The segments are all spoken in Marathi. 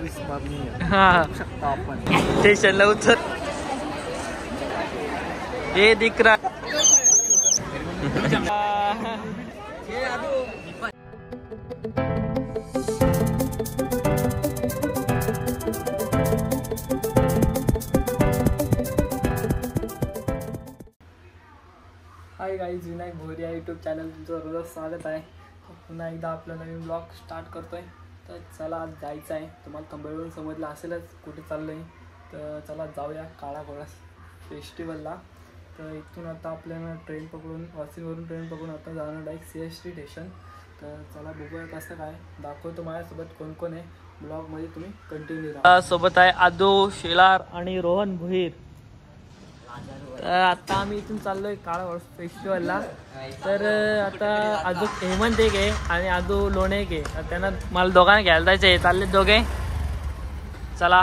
दिसणार नाही. हा शकता आपण स्टेशनला उतर. हे दिख रहा. हाय गाईज, विनायक भोरे या यूट्यूब चॅनल तुमचं रोज स्वागत आहे. पुन्हा एकदा आपला नवीन ब्लॉग स्टार्ट करतोय. तर चला आज जायचं आहे. तुम्हाला थंबनेलवरून समजलं असेलच कुठे चाललो आहे. तर चला जाऊया काळा घोडा फेस्टिवलला. तर इथून आता आपल्याला ट्रेन पकडून वाशीवरून ट्रेन पकडून आता जाणार डायरेक्ट CST स्टेशन. तर चला बघूया कसं काय दाखवतो. माझ्यासोबत कोण कोण आहे ब्लॉगमध्ये, तुम्ही कंटिन्यू राहा. सोबत आहे आदू, शेलार आणि रोहन भोईर. तर आता आम्ही इथून चाललोय काळा घोडा फेस्टिवलला. तर आता अजून हेमंत एक आहे आणि आदू लोणे एक आहे. त्यांना मला दोघांना घ्यायला जायचं आहे. चालले दोघे. चला.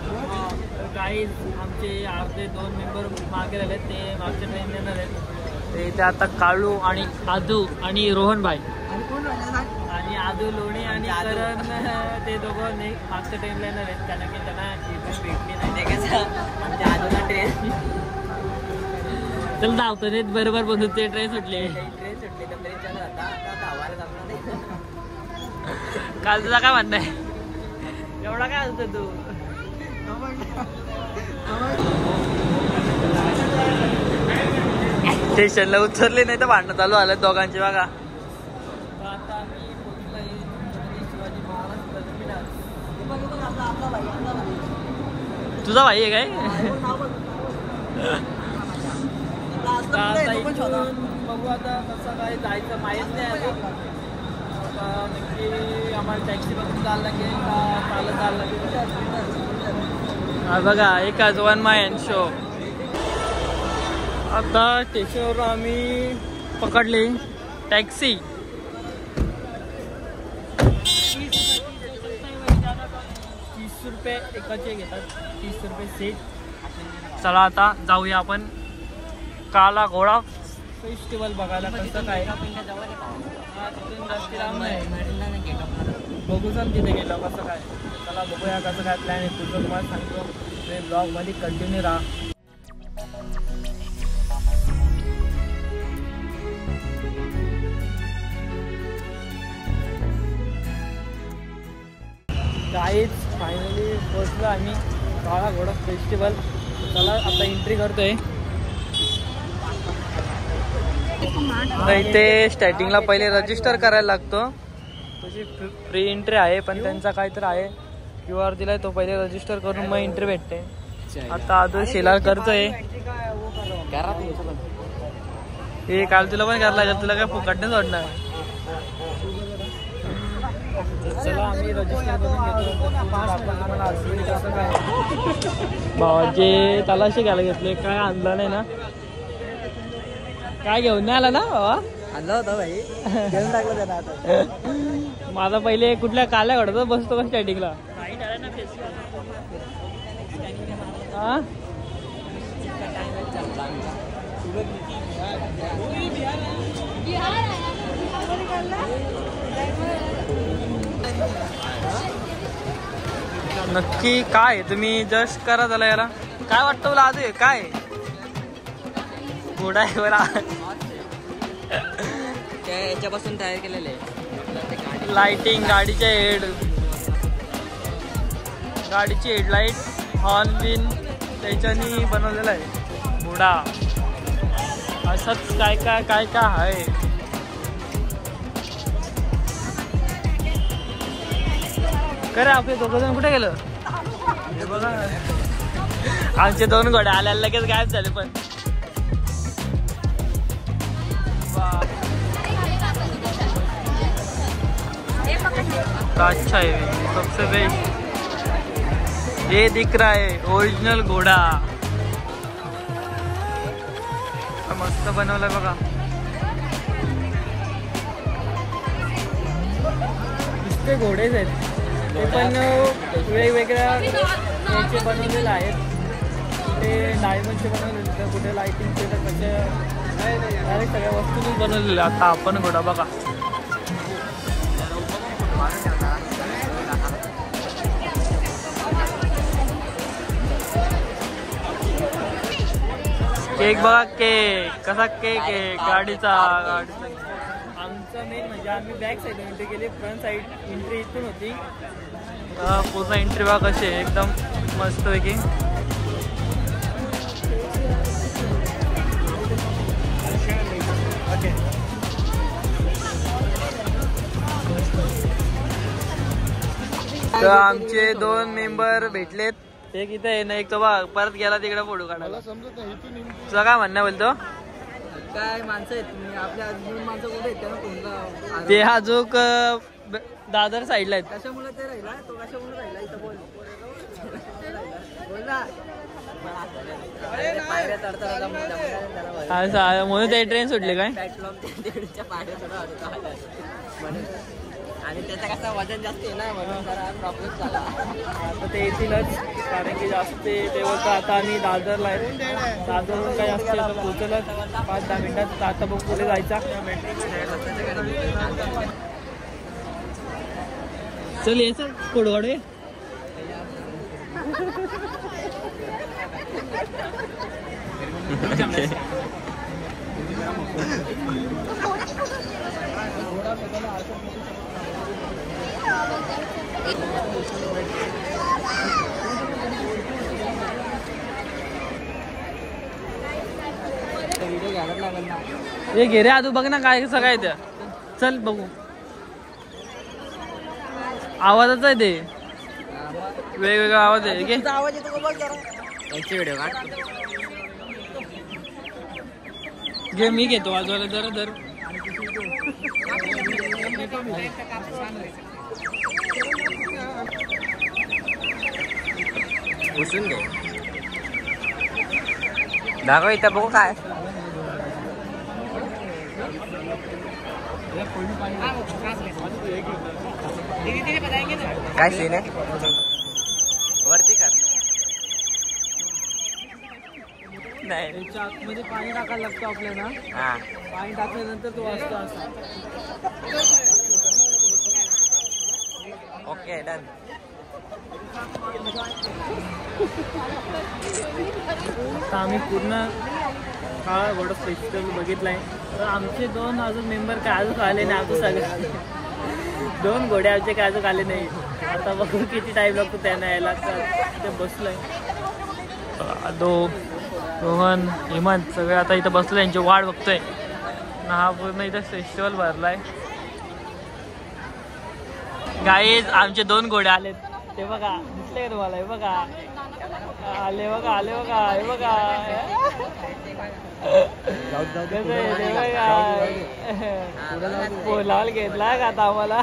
काही आमचे अर्धे 2 मेंबर मागे राहिले, ते मागच्या ट्रेन येणार आहेत. ते इथे आता काळू आणि आदू आणि रोहन भाई आणि आदू लोणे आणि करण, ते दोघं मागच्या ट्रेनला येणार आहेत. कारण की त्यांना इथे भेटली नाही. आमच्या आदूला ट्रेन चल धावतो नाही बरोबर बंधू. ते ट्रेन सुटली. काल तुझा काय म्हणणं आहे? एवढा काय असतं तू? स्टेशनला उतरले नाही तर भांडणं चालू आलं दोघांची बघा. आता आम्ही शिवाजी महाराज. तुझा भाई आहे काय? बघू आता कसं काय जायचं माहीत नाही अजून. आता नक्की आम्हाला टॅक्सी बघून जायला लागेल का चालत जायला लागेल. हा बघा एकाच वन मायन शो. आता स्टेशनवर आम्ही पकडली टॅक्सी. 30 रुपये एकाचे घेतात. 30 रुपये सीट. चला आता जाऊया आपण काला घोडा फेस्टिवल बघायला. कसं काय बघू चल तिथे गेलो कसं काय. चला बघूया कसं काय प्लॅन आहे. तुझं तुम्हाला सांगतो. ते ब्लॉगमध्ये कंटिन्यू राहा. गाईज फायनली पोहोचलो आम्ही काळा घोडा फेस्टिवल. चला आता एंट्री करतोय. इथे स्टार्टिंगला पहिले रजिस्टर करायला लागतो. तशी फ्री एंट्री आहे, पण त्यांचा काहीतरी आहे QR दिलाय, तो पहिले रजिस्टर करून मग एंट्री भेटते. आता आदू शेलार करतोय. हे काल तुला पण करायला लागेल. तुला काय फुकट नाही सोडणार. चला आम्ही रजिस्टर करून घेतो. भावाचे तलाशी घ्यायला घेतले. काय आणलं नाही ना? काय घेऊन नाही आला ना बाबा? आणलं होतं भाई, घेऊन टाकलं त्याला. आता माझा पहिले कुठल्या काल्या घडत बसतो का स्टॅटिंगला. हा नक्की काय तुम्ही जस्ट करा त्याला. याला काय वाटतं तुला आधी? काय घोडा आहे बरा. याच्यापासून तयार केलेले लाइटिंग, गाडीचे हेड, गाडीची हेडलाईट, हॉर्न बिन त्याच्यानी बनवलेला आहे घोडा. असंच काय काय काय काय आहे. खरं आपले दोघं जण कुठे गेलं हे बघा. आमचे 2 घोडे आल्या लगेच गायब झाले. पण अच्छा है सबसे बेस्ट. ये दिख रहा है ओरिजिनल घोडा. मस्त बनवलाय बघा. नुसते घोडेच आहेत. ते पण वेगवेगळ्या याचे बनवलेले आहेत. कुठे डायमंडचे बनवलेले, कुठे लाइटिंगचे, तर कसे डायरेक्ट सगळ्या वस्तूंनीच बनवलेले. आता आपण घोडा बघा. केक बघा, केक कसा केक आहे गाडीचा. आमचं मेन म्हणजे आम्ही बॅक साईड एंट्री केली, फ्रंट साईड एंट्री इथून होती. पूर्ण एंट्री बघा कशी आहे, एकदम मस्त आहे की. तर आमचे 2 मेंबर भेटलेत. एक इथे आहे ना, एक तो बघ परत गेला तिकडे फोटो काढायला. तुझं काय म्हणणं बोलतो? काय माणसं आहेत आपल्या अजून माणसं कुठे आहेत त्यांना ते अजून दादर साईडला आहेत. कशामुळे ते राहिला तो कशामुळे राहिला इथं बोल ना. पायऱ्या चढताना म्हणून ते ट्रेन सुटले काय आणि त्याचा कसा वजन जास्त आहे ना म्हणून जरा प्रॉब्लेम झाला. आता ते येतीलच कारण की जास्त ते बोलतं. आता आम्ही दादरला आहे, दादरवरून काय जास्त पोहोचलं 5-10 मिनिटात. तर आता बघ पुढे जायचा. चल यायचं कोडवाडे. हे घे रे आदू, बघ ना काय कसं काय. चल बघू. आवाजच आहे ते, वेगवेगळा आवाज आहे. आवाज येतो बघ जरा. याची व्हिडिओ काढ घे, मी घेतो वाजवायला जरा दर. उचलून घे, दाखव इथं बघू काय. काय सीन आहे वरती कर. नाही त्याच्या आतमध्ये पाणी टाकायला लागतं आपल्याला. हा पाणी टाकल्यानंतर तो असतो असा. Okay done. आता आम्ही पूर्ण काळा घोडा फेस्टिवल बघितलाय. तर आमचे 2 अजून मेंबर काय अजून आले नाही. अजून सगळे 2 घोडे आमचे काय अजून आले नाही. आता बघू किती टाईम लागतो त्यांना यायला. तर ते बसलोय रोहन हेमंत सगळे आता इथं बसलो, यांची वाट बघतोय ना. हा पूर्ण इथं फेस्टिवल भरलाय. गाईज आमचे 2 घोडे आलेत. ते बघा दिसले का तुम्हाला? हे बघा आले बघा, आले बघा, हे बघा. बोलावल घेतला का आता आम्हाला?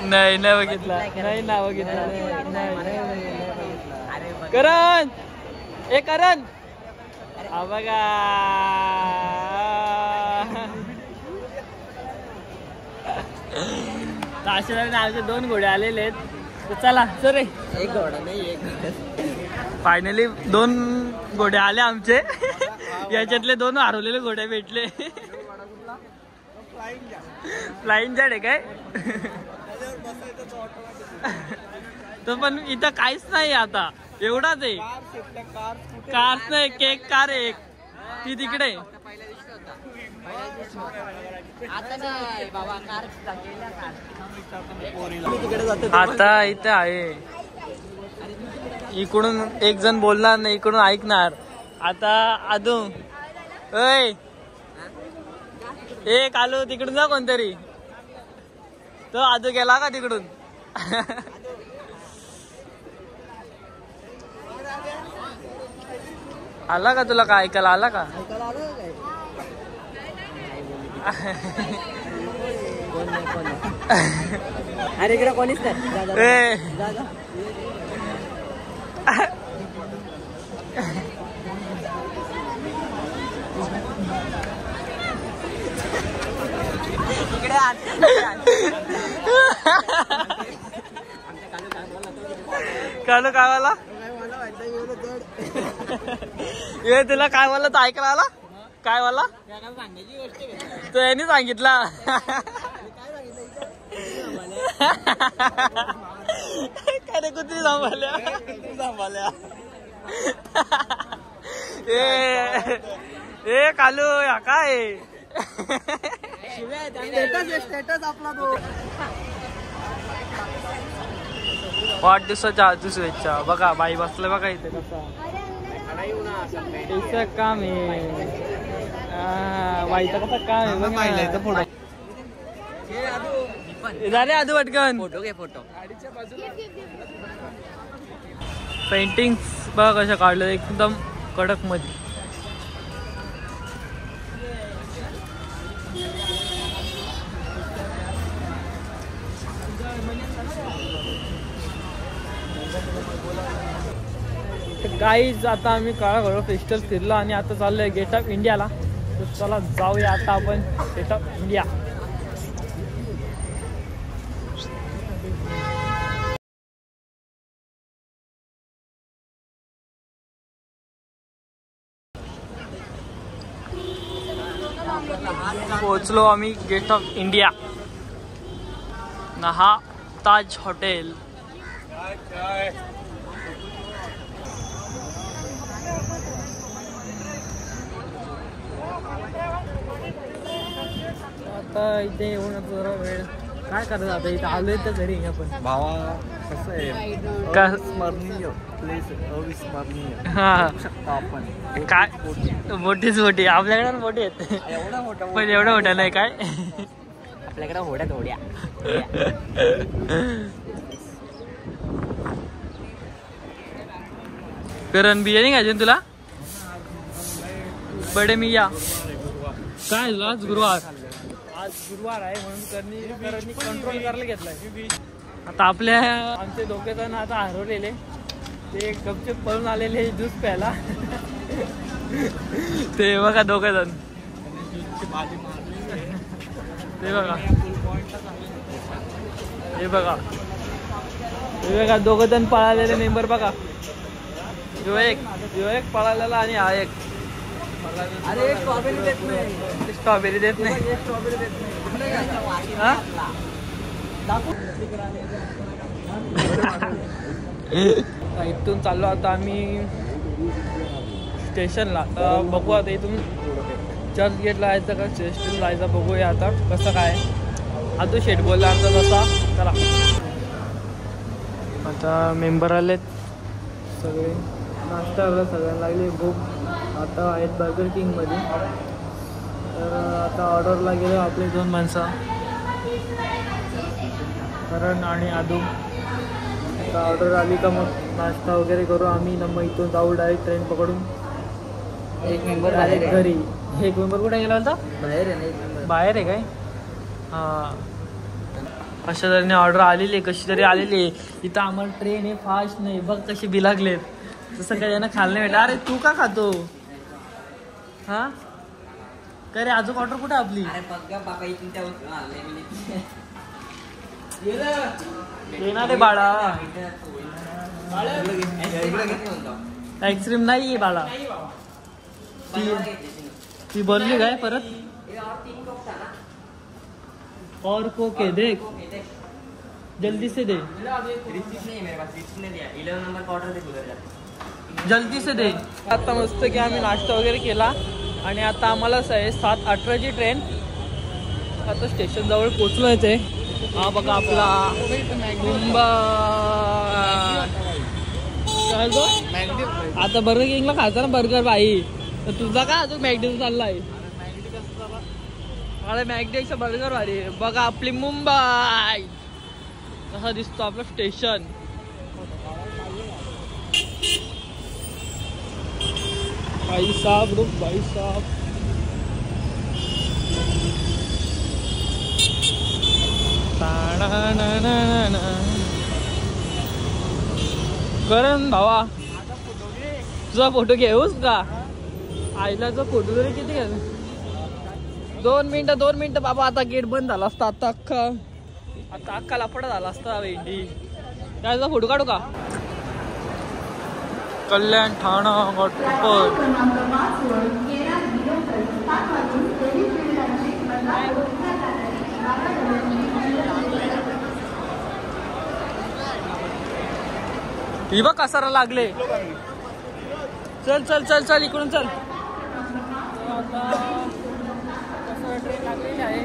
नाही नाही बघितला, नाही ना बघितला. करण, ए करण, हा बघा. आशीर्वाद आमचे 2 घोडे आलेले आहेत. तर चला सर रे. एक घोडा नाही, एक फायनली 2 घोडे आले आमचे. याच्यातले 2 हरवलेले घोडे भेटले. फ्लाइंग जॅट आहे काय? तो पण इथं काहीच नाही आता, एवढाच आहे. कार नाही, केक कार एक ती तिकडे. आता इथं आहे. इकडून एक जण बोलणार नाही, इकडून ऐकणार. आता आदू ऐ एक आलो तिकडून जा कोणतरी. तो आदू गेला का तिकडून? आला का तुला? काय ऐकायला आला का? अरे इकडे कोणीच नाही. कालू काय वाला? ये तुला काय वाला तर ऐकायला आला? काय वाला? तो यांनी सांगितला. काय रे कुत्री सांभाळल्या? ए कालू या काय स्टेटस आपला तो वाढदिवसाच्या हार्दिक शुभेच्छा. बघा बाई बसलं बघा इथे कसा काम आहे. बाईचा कसा काम आहे बघा. झाले आधू पटकन फोटो घे फोटो. पेंटिंग बघा कशा काढलं एकदम कडक मध्ये. गाईज आता आम्ही काळाघोडा फेस्टिवल फिरलो आणि आता चाललोय गेट ऑफ इंडियाला. तर चला जाऊया आता आपण गेट ऑफ इंडिया. पोहोचलो आम्ही गेट ऑफ इंडिया. ना हा ताज हॉटेल. आता इथे येऊन जरा वेळ काय करत आता इथे आलोय तर घरी आपण. भावा कसं आहे का स्मरणीय प्लेस अविस्मरणीय हा शकता आपण. काय मोठीच मोठी आपल्याकडे मोठी आहेत एवढा मोठा पण एवढं मोठं नाही काय. आपल्याकडे होड्या थोड्या. करण बिर्याणी खायची तुला. बडे मिया काय तुला आज गुरुवार आहे म्हणून करणी कंट्रोल करायला घेतलाय. आता आपल्या आमचे दोघे जण आता हरवलेले ते गपचूप पळून आलेले ज्यूस प्यायला. ते बघा दोघे जण ते बघा हे बघा दोघं जण पळालेले मेंबर बघा. यो एक पळालेला आणि हा एक. अरे स्ट्रॉबेरी देत नाही. स्ट्रॉबेरी देत नाही. स्ट्रॉबेरी देत नाही. इथून चाललो आता आम्ही स्टेशनला. आता बघू आता इथून चर्च गेटला जायचं का स्टेशन जायचं बघूया आता कसं काय. आता शेट बोलला आमचा तसा. चला आता मेंबर आलेत सगळे. नाश्ता वगैरे सगळ्यांना लागली भूक. आता आहेत बर्गर किंगमध्ये. तर आता ऑर्डरला गेलो आपले 2 माणसं करण आणि आदू. आता ऑर्डर आली का मग नाश्ता वगैरे करू आम्ही. मग इथून जाऊ डायरेक्ट ट्रेन पकडून एक मेंबर बाहेर आहे. घरी. एक मेंबर कुठे गेला होता. बाहेर आहे नाही. बाहेर आहे काय. हां अशा तऱ्हेने ऑर्डर आलेली आहे. कशी तरी आलेली आहे. इथं आम्हाला ट्रेन आहे फास्ट नाही बघ कशी बिलागलेत. तसं काही यांना खायला नाही भेटलं. अरे तू का खातो. हा काय रे अजून ऑर्डर कुठे आपली. अरे बघ बाबा इथून त्या येणार रे बाळा. आईस्क्रीम नाही बाळा. ती बोलली काय परत. और कोक है देख जल्दी से दे. जल्दी से दे. आता मस्त की आम्ही नाश्ता वगैरे केला आणि आता आम्हाला 7:18ची ट्रेन. आता स्टेशन जवळ पोचलोच आहे. हा बघा आपला मुंबई. आता बर्गर किंगला खायचा ना बर्गर बाई. तर तुझा काय अजून मॅगडी चाललाय. अरे मॅगडीचा बर्गर भारी. बघा आपली मुंबई कसा दिसतो आपलं स्टेशन. भाई साहब रुक भाई साहब. करण भावा तुझा फोटो घेऊस का. आईला फोटो तरी किती घ्या. 2 मिनिटं बाबा. आता गेट बंद झाला असता. आता अख्खा लफडा झाला असता भेंडी. त्याचा फोटो काढू का. कल्याण ठाणा घाटकोपर. ही बघ कसारा लागले. चल चल चल चल इकडून चल. आता कसं ट्रेन लागलेली आहे.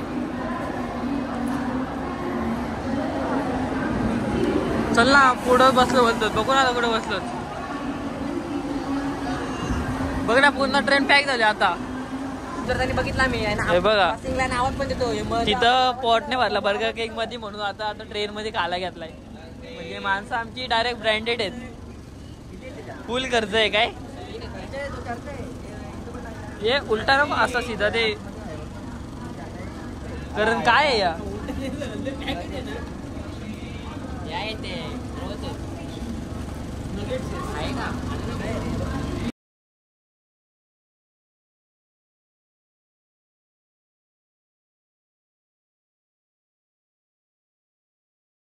चल ना पुढं बसलो बोलतो. बघू ना कुठं बसलो. बघ ना पूर्ण ट्रेन पॅक झाली आता. जर त्यांनी बघितला मी हे बघा आवाज पण देतो तिथं पोटने भरला बर्गर केक मध्ये म्हणून आता ट्रेन मध्ये खायला घेतलाय. म्हणजे माणसं आमची डायरेक्ट ब्रँडेड आहेत. फुल खर्च आहे काय हे उलटा ना असं सीधा ते कारण काय आहे या